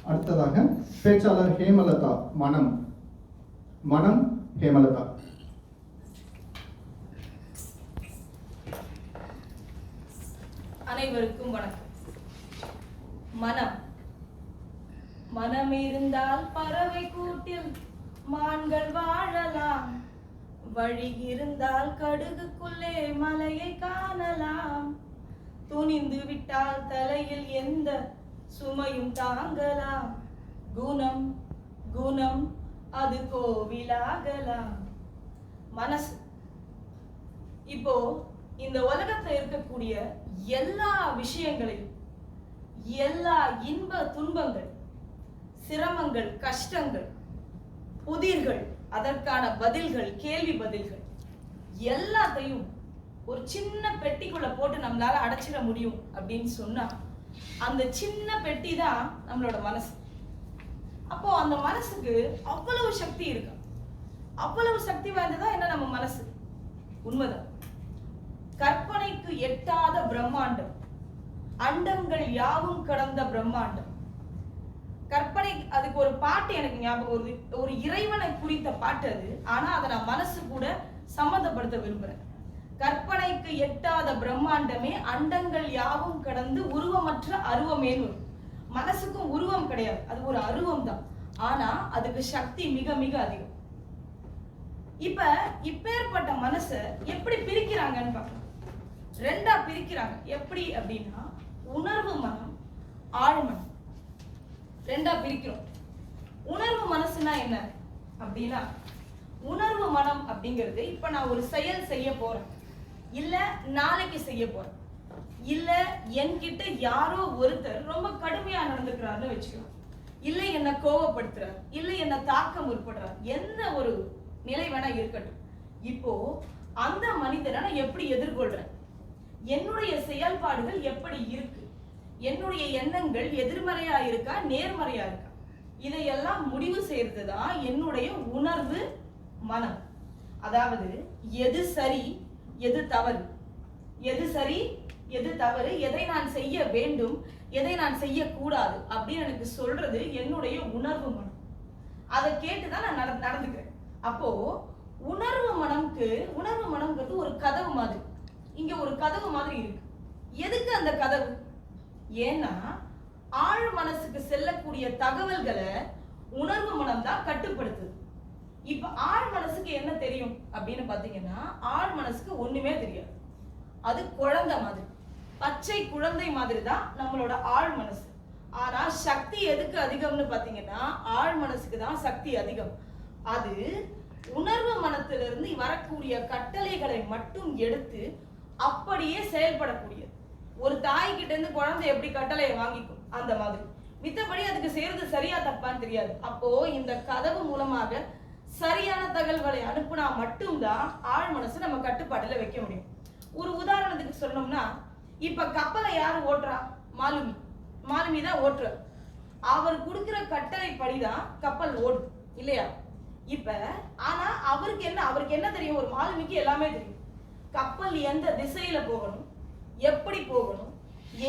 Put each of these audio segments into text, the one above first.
அடுத்ததாக பேச்சாளர் ஹேமலதா. மனம் மனம் ஹேமலதா. அனைவருக்கும் வணக்கம். மனம் மனம் இருந்தால் பறவை கூட்டில் மான்கள் வாழலாம். வழி இருந்தால் கடுகுக்குள்ளே மலையை காணலாம். துணிந்து விட்டால் தலையில் எந்த சுமையும் தாங்கலாம். குணம் குணம் அது கோவிலாகலாம். மனசு இப்போ இந்த உலகத்துல இருக்கக்கூடிய எல்லா விஷயங்களையும், எல்லா இன்ப துன்பங்கள், சிரமங்கள், கஷ்டங்கள், புதிர்கள், அதற்கான பதில்கள், கேள்வி பதில்கள் எல்லாத்தையும் ஒரு சின்ன பெட்டிக்குள்ள போட்டு நம்மளால அடைச்சிட முடியும் அப்படின்னு சொன்னா அந்த சின்ன பெட்டி தான் நம்மளோட மனசு. அப்போ அந்த மனசுக்கு அவ்வளவு சக்தி இருக்கு. அவ்வளவு சக்தி வாய்ந்ததா என்ன நம்ம மனசு? உண்மைதான். கற்பனைக்கு எட்டாத பிரம்மாண்டம், அண்டங்கள் யாவும் கடந்த பிரம்மாண்டம். கற்பனை, அதுக்கு ஒரு பாட்டு எனக்கு ஞாபகம் வருது. ஒரு இறைவனை குறித்த பாட்டு அது. ஆனா அதை நான் மனசு கூட சம்மந்தப்படுத்த விரும்புறேன். கற்பனைக்கு எட்டாத பிரம்மாண்டமே அண்டங்கள் யாவும் கடந்து உருவமற்ற அருவமேன்னு. மனசுக்கும் உருவம் கிடையாது, அது ஒரு அருவம் தான். ஆனா அதுக்கு சக்தி மிக மிக அதிகம். இப்பேற்பட்ட மனசை எப்படி பிரிக்கிறாங்கன்னு பார்க்கலாம். ரெண்டா பிரிக்கிறாங்க. எப்படி அப்படின்னா, உணர்வு மனம், ஆழ்மனம், ரெண்டா பிரிக்கிறோம். உணர்வு மனசுனா என்ன அப்படின்னா, உணர்வு மனம் அப்படிங்கிறது இப்ப நான் ஒரு செயல் செய்ய போறேன், இல்ல நாளைக்கு செய்ய போறேன், இல்ல என்கிட்ட யாரோ ஒருத்தர் ரொம்ப கடுமையா நடந்துக்கிறாருன்னு வச்சுக்கலாம், இல்ல என்ன கோவப்படுத்துறார், இல்ல என்ன தாக்க முற்படுறார், எந்த ஒரு நிலை வேணா இருக்கட்டும். இப்போ அந்த மனிதனை நான் எப்படி எதிர்கொள்றேன், என்னுடைய செயல்பாடுகள் எப்படி இருக்கு, என்னுடைய எண்ணங்கள் எதிர்மறையா இருக்கா நேர்மறையா இருக்கா, இதையெல்லாம் முடிவு செய்யறதுதான் என்னுடைய உணர்வு மனம். அதாவது எது சரி எது தவறு, எது சரி எது தவறு, எதை நான் செய்ய வேண்டும் எதை நான் செய்யக்கூடாது அப்படின்னு எனக்கு சொல்றது என்னுடைய உணர்வு மனம். அதை கேட்டுதான் நான் நடந்துக்கிறேன். அப்போ உணர்வு மனம்ங்கிறது ஒரு கதவு மாதிரி. இங்க ஒரு கதவு மாதிரி இருக்கு. எதுக்கு அந்த கதவு? ஏன்னா ஆழ் மனசுக்கு செல்லக்கூடிய தகவல்களை உணர்வு மனம் தான் கட்டுப்படுத்துது. இப்ப ஆழ் மனசுக்கு என்ன தெரியும் அப்படின்னு பாத்தீங்கன்னா, ஆழ் மனசுக்கு ஒண்ணுமே தெரியாது. அது குழந்தை மாதிரி, பச்சை குழந்தை மாதிரி தான் நம்மளோட ஆழ் மனசு. ஆனா சக்தி எதுக்கு அதிகம்னு பாத்தீங்கன்னா, ஆழ் மனசுக்கு தான் சக்தி அதிகம். அது உணர்வு மனத்திலிருந்து வரக்கூடிய கட்டளைகளை மட்டும் எடுத்து அப்படியே செயல்படக்கூடியது. ஒரு தாய் கிட்ட இருந்து குழந்தை எப்படி கட்டளையை வாங்கிக்கும் அந்த மாதிரி. மித்தபடி அதுக்கு செய்யறது சரியா தப்பான்னு தெரியாது. அப்போ இந்த கதவு மூலமாக சரியான தகவல்களை அனுப்புனா மட்டும்தான் ஆழ் மனசு நம்ம கட்டுப்பாட்டுல வைக்க முடியும். ஒரு உதாரணத்துக்கு சொல்லணும்னா, இப்ப கப்பலை யாரு ஓட்டுறா? மாலுமி தான் ஓட்டுற. அவர் கொடுக்கிற கட்டளை படிதான் கப்பல் ஓடும் இல்லையா? இப்ப ஆனா அவருக்கு என்ன தெரியும்? ஒரு மாலுமிக்கு எல்லாமே தெரியும். கப்பல் எந்த திசையில போகணும், எப்படி போகணும்,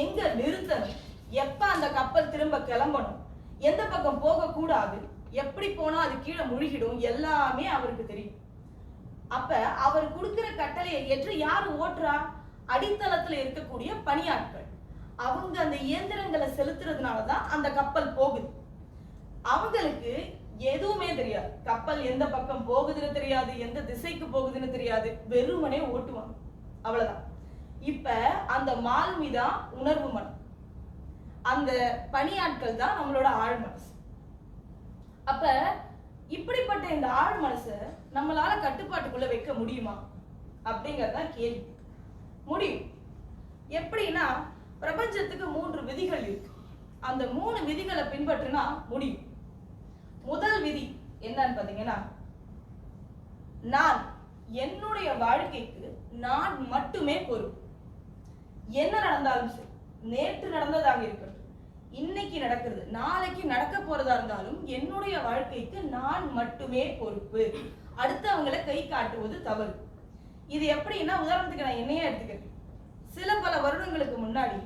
எங்க நிறுத்தணும், எப்ப அந்த கப்பல் திரும்ப கிளம்பணும், எந்த பக்கம் போக கூடாது, எப்படி போனா அது கீழே முழுகிடும், எல்லாமே அவருக்கு தெரியும். அப்ப அவர் கொடுக்கிற கட்டளையை ஏற்று யாரு ஓட்டுறா? அடித்தளத்துல இருக்கக்கூடிய பணியாட்கள். அவங்க அந்த இயந்திரங்களை செலுத்துறதுனாலதான் அந்த கப்பல் போகுது. அவங்களுக்கு எதுவுமே தெரியாது. கப்பல் எந்த பக்கம் போகுதுன்னு தெரியாது, எந்த திசைக்கு போகுதுன்னு தெரியாது, வெறுமனே ஓட்டுவாங்க, அவ்வளவுதான். இப்ப அந்த மாலுமி தான் உணர்வு மனம், அந்த பணியாட்கள் தான் நம்மளோட ஆழ் மனசு. அப்ப இப்படிப்பட்ட இந்த ஆழ் மனசை நம்மளால கட்டுப்பாட்டுக்குள்ள வைக்க முடியுமா அப்படிங்கறதுதான் கேள்வி. முடியும். எப்படின்னா, பிரபஞ்சத்துக்கு 3 விதிகள் இருக்கு. அந்த 3 விதிகளை பின்பற்றினா முடியும். முதல் விதி என்னன்னு பாத்தீங்கன்னா, நான் என்னுடைய வாழ்க்கைக்கு நான் மட்டுமே பொறுப்பு. என்ன நடந்தாலும் சரி, நேற்று நடந்ததாக இருக்கட்டும், இன்னைக்கு நடக்கிறது, நாளைக்கு நடக்க போறதா இருந்தாலும் என்னுடைய வாழ்க்கைக்கு நான் மட்டுமே பொறுப்பு. அடுத்தவங்களை கை காட்டுவது தவறு. இது எப்படின்னா, உதாரணத்துக்கு நான் என்னையே எடுத்துக்கிறேன். சில பல வருடங்களுக்கு முன்னாடி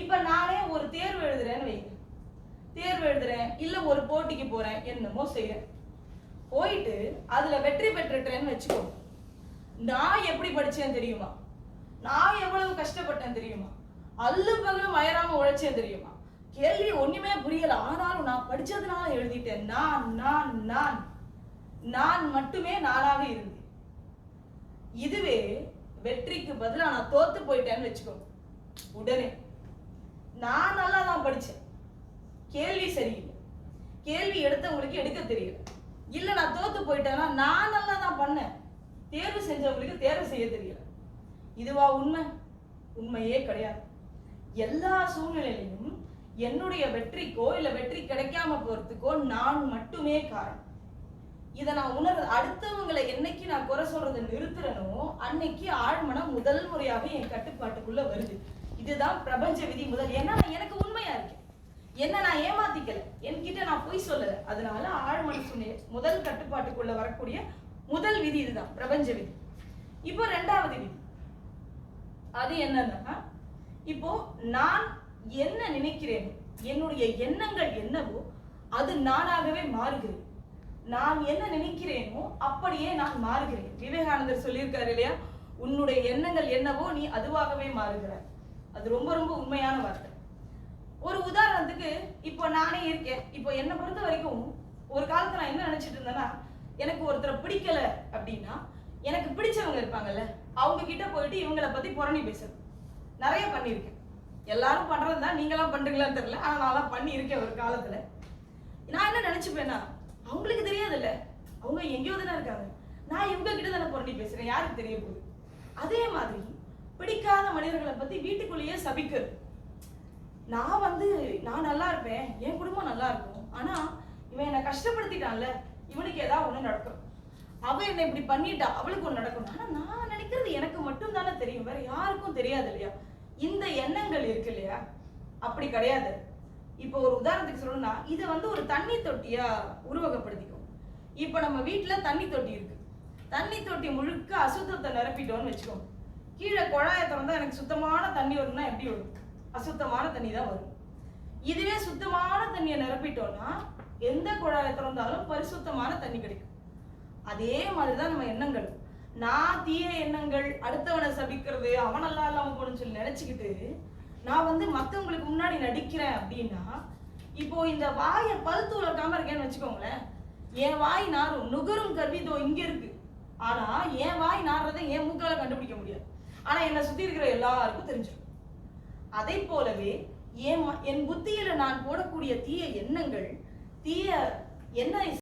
இப்ப நானே ஒரு தேர்வு எழுதுறேன்னு வைங்க. தேர்வு எழுதுறேன், இல்ல ஒரு போட்டிக்கு போறேன், என்னமோ செய்யறேன். போயிட்டு அதுல வெற்றி பெற்றுட்டேன்னு வச்சுக்கோ. நான் எப்படி படிச்சேன் தெரியுமா? நான் எவ்வளவு கஷ்டப்பட்டேன் தெரியுமா? அல்லு பகலும் அயராம உழைச்சேன் தெரியுமா? கேள்வி ஒண்ணுமே புரியல, ஆனாலும் நான் படிச்சதுனால எழுதிட்டேன். நான் மட்டுமே நானாக இருந்தேன். இதுவே வெற்றிக்கு பதிலா நான் தோத்து போயிட்டேன்னு வச்சுக்கோ. உடனே நான் நல்லா தான் படிச்சேன், கேள்வி சரியில்லை, கேள்வி எடுத்தவங்களுக்கு எடுக்க தெரியல. இல்ல நான் தோத்து போயிட்டேன்னா நான் நல்லா தான் பண்ணேன், தேர்வு செஞ்சவங்களுக்கு தேர்வு செய்ய தெரியல. இதுவா உண்மை? உண்மையே கிடையாது. எல்லா சூழ்நிலையிலும் என்னுடைய வெற்றிக்கோ இல்ல வெற்றி கிடைக்காம போறதுக்கோ நான் மட்டுமே காரணம். இதை நான் அடுத்தவங்களை என்னைக்கு நான் குறை சொல்றதை நிறுத்துறனோ அன்னைக்கு ஆழ்மனம் முதல் முறையாக என் கட்டுப்பாட்டுக்குள்ள வருது. இதுதான் பிரபஞ்ச விதி முதல். ஏன்னா நான் எனக்கு உண்மையா இருக்கேன், என்ன நான் ஏமாத்திக்கல, என்கிட்ட நான் பொய் சொல்லல. அதனால ஆழ்மனசு முதல் கட்டுப்பாட்டுக்குள்ள வரக்கூடிய முதல் விதி இதுதான், பிரபஞ்ச விதி. இப்போ ரெண்டாவது விதி, அது என்னன்னா, இப்போ நான் என்ன நினைக்கிறேன், என்னுடைய எண்ணங்கள் என்னவோ அது நானாகவே மாறுகிறேன். நான் என்ன நினைக்கிறேனோ அப்படியே நான் மாறுகிறேன். விவேகானந்தர் சொல்லியிருக்காரு இல்லையா, உன்னுடைய எண்ணங்கள் என்னவோ நீ அதுவாகவே மாறுகிறாய். அது ரொம்ப ரொம்ப உண்மையான வார்த்தை. ஒரு உதாரணத்துக்கு இப்போ நானே இருக்கேன். இப்போ என்னை பொறுத்த வரைக்கும் ஒரு காலத்துல நான் என்ன நினைச்சிட்டு இருந்தேன்னா, எனக்கு ஒருத்தரை பிடிக்கல அப்படின்னா எனக்கு பிடிச்சவங்க இருப்பாங்கல்ல, அவங்க கிட்ட போயிட்டு இவங்களை பத்தி புரணி பேசுறது நிறைய பண்ணியிருக்கேன். எல்லாரும் பண்றதுதான், நீங்களாம் பண்றீங்களான்னு தெரியல, ஆனா நான்லாம் பண்ணியிருக்கேன் ஒரு காலத்துல. நான் என்ன நினைச்சுப்பேன்னா, அவங்களுக்கு தெரியாதுல்ல, அவங்க எங்கேயோ தானே இருக்காங்க, நான் இவங்க கிட்ட தானே புரண்டி பேசுறேன், யாருக்கு தெரிய போகுது. அதே மாதிரி பிடிக்காத மனிதர்களை பத்தி வீட்டுக்குள்ளேயே சபிக்கிறது. நான் நல்லா இருப்பேன், என் குடும்பம் நல்லா இருக்கும், ஆனா இவன் என்னை கஷ்டப்படுத்திட்டான்ல, இவனுக்கு ஏதாவது ஒண்ணு நடக்கும், அவ என்னை இப்படி பண்ணிட்டா, அவளுக்கு ஒண்ணு நடக்கும். ஆனா நான் நினைக்கிறது எனக்கு மட்டும் தானே தெரியும், வேற யாருக்கும் தெரியாது இல்லையா. இந்த எண்ணங்கள் இருக்கு இல்லையா, அப்படி கிடையாது. இப்போ ஒரு உதாரணத்துக்கு சொல்லணும்னா, இதை ஒரு தண்ணி தொட்டியா உருவகப்படுத்திக்கும். இப்போ நம்ம வீட்டுல தண்ணி தொட்டி இருக்கு, தண்ணி தொட்டி முழுக்க அசுத்தத்தை நிரப்பிட்டோம்னு வச்சுக்கோங்க. கீழே குழாயை திறந்தா எனக்கு சுத்தமான தண்ணி வரும்னா எப்படி வரும்? அசுத்தமான தண்ணி தான் வரும். இதுவே சுத்தமான தண்ணியை நிரப்பிட்டோம்னா எந்த குழாயை திறந்தாலும் பரிசுத்தமான தண்ணி கிடைக்கும். அதே மாதிரிதான் நம்ம எண்ணங்கள். நான் தீய எண்ணங்கள், அடுத்தவனை சபிக்கிறது, அவன் நல்லா இல்லாம போகணும்னு சொல்லி நினைச்சுக்கிட்டு நான் மத்தவங்களுக்கு முன்னாடி நடிக்கிறேன் அப்படின்னா, இப்போ இந்த வாயை பல் துலக்காம இருக்கேன்னு வச்சுக்கோங்களேன், என் வாய் நாரும், நுகரும் கருவி இதோ இங்க இருக்கு. ஆனா என் வாய் நாடுறதை என் மூக்கால கண்டுபிடிக்க முடியாது, ஆனா என்னை சுத்தி இருக்கிற எல்லாருக்கும் தெரிஞ்சிடும். அதை போலவே என் புத்தியில நான் போடக்கூடிய தீய எண்ணங்கள், தீய எண்ண